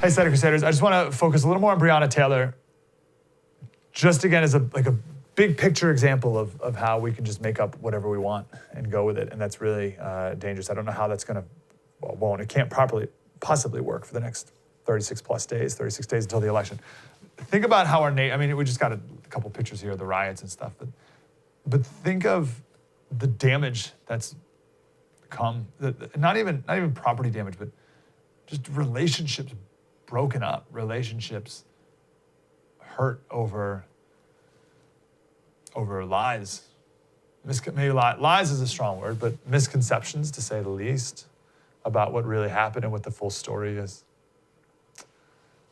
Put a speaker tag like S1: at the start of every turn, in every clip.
S1: Hey, Slater Crusaders. I just want to focus a little more on Breonna Taylor, just again as a big picture example of how we can just make up whatever we want and go with it, and that's really dangerous. I don't know how that's going to, it can't possibly work for the next 36 days until the election. Think about how we just got a couple pictures here of the riots and stuff, but think of the damage that's come, not even property damage, but just relationships broken up, relationships hurt over lies. Maybe lies is a strong word, but misconceptions, to say the least, about what really happened and what the full story is.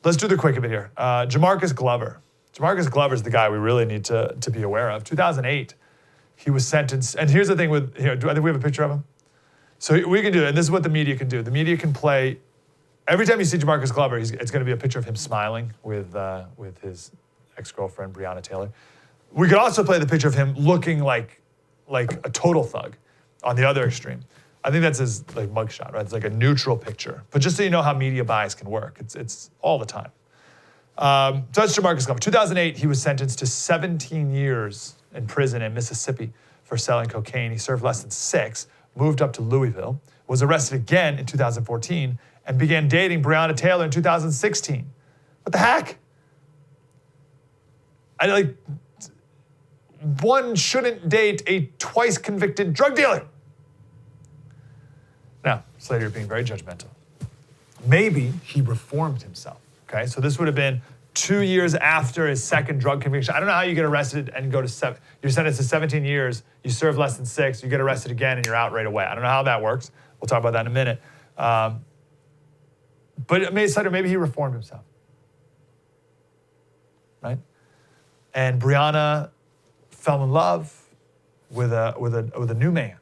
S1: Let's do the quick of it here. Jamarcus Glover. Jamarcus Glover is the guy we really need to be aware of. 2008, he was sentenced. And here's the thing with, I think we have a picture of him. So we can do it, and this is what the media can do. The media can play, every time you see Jamarcus Glover, it's going to be a picture of him smiling with his ex-girlfriend, Breonna Taylor. We could also play the picture of him looking like a total thug on the other extreme. I think that's his mugshot, right? It's like a neutral picture. But just so you know how media bias can work, it's all the time. So that's Jamarcus Glover. 2008, he was sentenced to 17 years in prison in Mississippi for selling cocaine. He served less than 6, moved up to Louisville, was arrested again in 2014, and began dating Breonna Taylor in 2016. What the heck? One shouldn't date a twice convicted drug dealer. Now, Slater, you're being very judgmental. Maybe he reformed himself, okay? So this would have been 2 years after his second drug conviction. I don't know how you get arrested and go to you're sentenced to 17 years, you serve less than 6, you get arrested again and you're out right away. I don't know how that works. We'll talk about that in a minute. But Slater, maybe he reformed himself, right? And Breonna fell in love with a new man.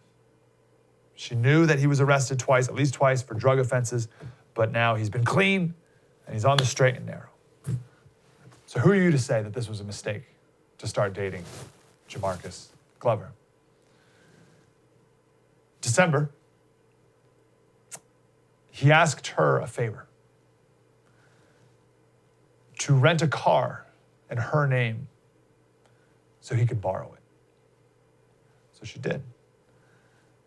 S1: She knew that he was arrested twice, at least twice, for drug offenses, but now he's been clean and he's on the straight and narrow. So who are you to say that this was a mistake to start dating Jamarcus Glover? December, he asked her a favor: to rent a car in her name so he could borrow it. So she did.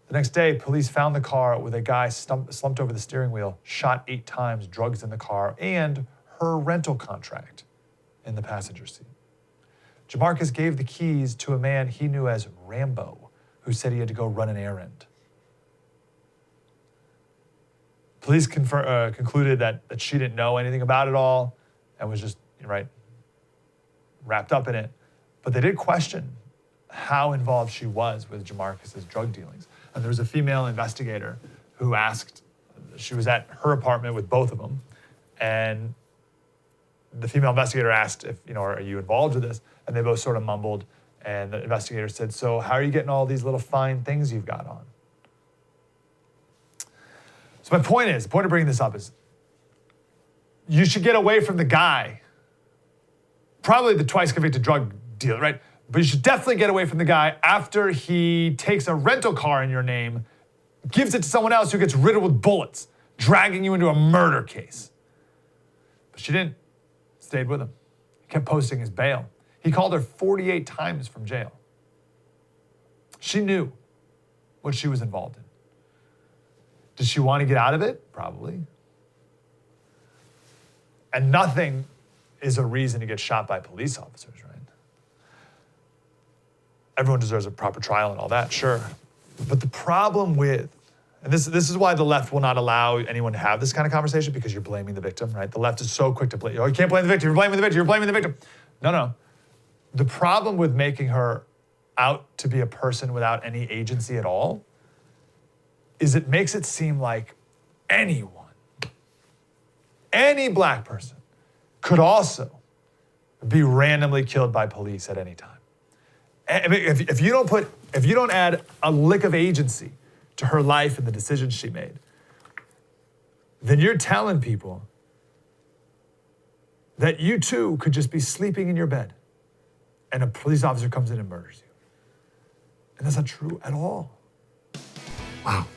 S1: The next day, police found the car with a guy slumped over the steering wheel, shot 8 times, drugs in the car, and her rental contract in the passenger seat. Jamarcus gave the keys to a man he knew as Rambo, who said he had to go run an errand. Police concluded that she didn't know anything about it all and was just, wrapped up in it. But they did question how involved she was with Jamarcus's drug dealings. And there was a female investigator who asked, she was at her apartment with both of them, and the female investigator asked if, are you involved with this? And they both sort of mumbled, and the investigator said, so how are you getting all these little fine things you've got on? So the point of bringing this up is, you should get away from the guy, probably the twice convicted drug dealer, right? But you should definitely get away from the guy after he takes a rental car in your name, gives it to someone else who gets riddled with bullets, dragging you into a murder case. But she didn't. Stayed with him. Kept posting his bail. He called her 48 times from jail. She knew what she was involved in. Did she want to get out of it? Probably. And nothing is a reason to get shot by police officers, right? Everyone deserves a proper trial and all that, sure. But the problem with, and this is why the left will not allow anyone to have this kind of conversation, because you're blaming the victim, right? The left is so quick to blame. Oh, you can't blame the victim. You're blaming the victim. You're blaming the victim. No. The problem with making her out to be a person without any agency at all is it makes it seem like anyone, any black person, could also be randomly killed by police at any time. I mean, if you don't add a lick of agency to her life and the decisions she made, then you're telling people that you too could just be sleeping in your bed and a police officer comes in and murders you. And that's not true at all. Wow,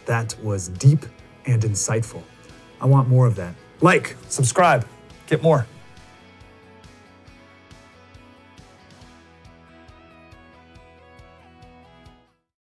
S1: that was deep and insightful. I want more of that. Like, subscribe, get more.